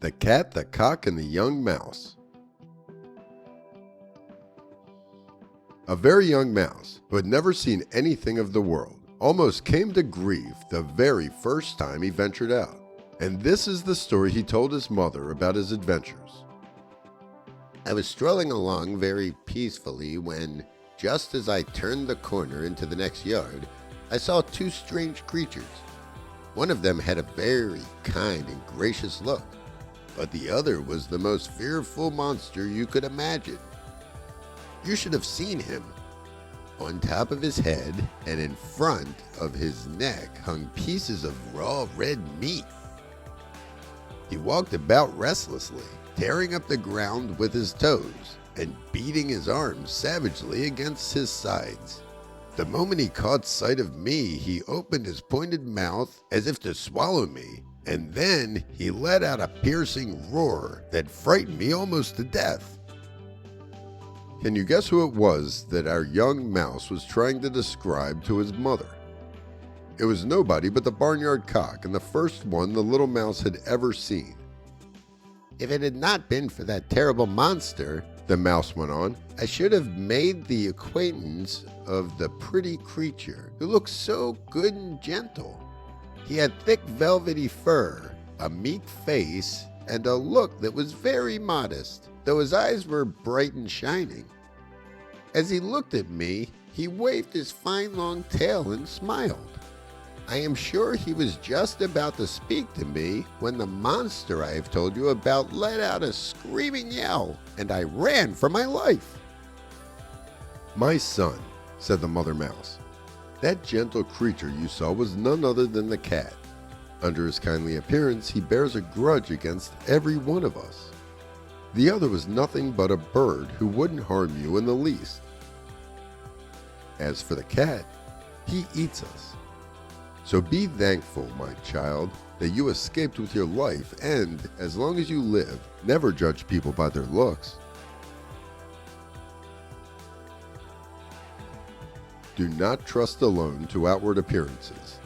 The Cat, the Cock, and the Young Mouse. A very young mouse, who had never seen anything of the world, almost came to grief the very first time he ventured out. And this is the story he told his mother about his adventures. I was strolling along very peacefully when, just as I turned the corner into the next yard, I saw two strange creatures. One of them had a very kind and gracious look, but the other was the most fearful monster you could imagine. You should have seen him. On top of his head and in front of his neck hung pieces of raw red meat. He walked about restlessly, tearing up the ground with his toes and beating his arms savagely against his sides. The moment he caught sight of me, he opened his pointed mouth as if to swallow me, and then he let out a piercing roar that frightened me almost to death. Can you guess who it was that our young mouse was trying to describe to his mother? It was nobody but the barnyard cock, and the first one the little mouse had ever seen. If it had not been for that terrible monster, the mouse went on, I should have made the acquaintance of the pretty creature who looked so good and gentle. He had thick velvety fur, a meek face, and a look that was very modest, though his eyes were bright and shining. As he looked at me, he waved his fine long tail and smiled. I am sure he was just about to speak to me when the monster I have told you about let out a screaming yell, and I ran for my life. "My son," said the mother mouse, "that gentle creature you saw was none other than the cat. Under his kindly appearance, he bears a grudge against every one of us. The other was nothing but a bird who wouldn't harm you in the least. As for the cat, he eats us. So be thankful, my child, that you escaped with your life, and, as long as you live, never judge people by their looks." Do not trust alone to outward appearances.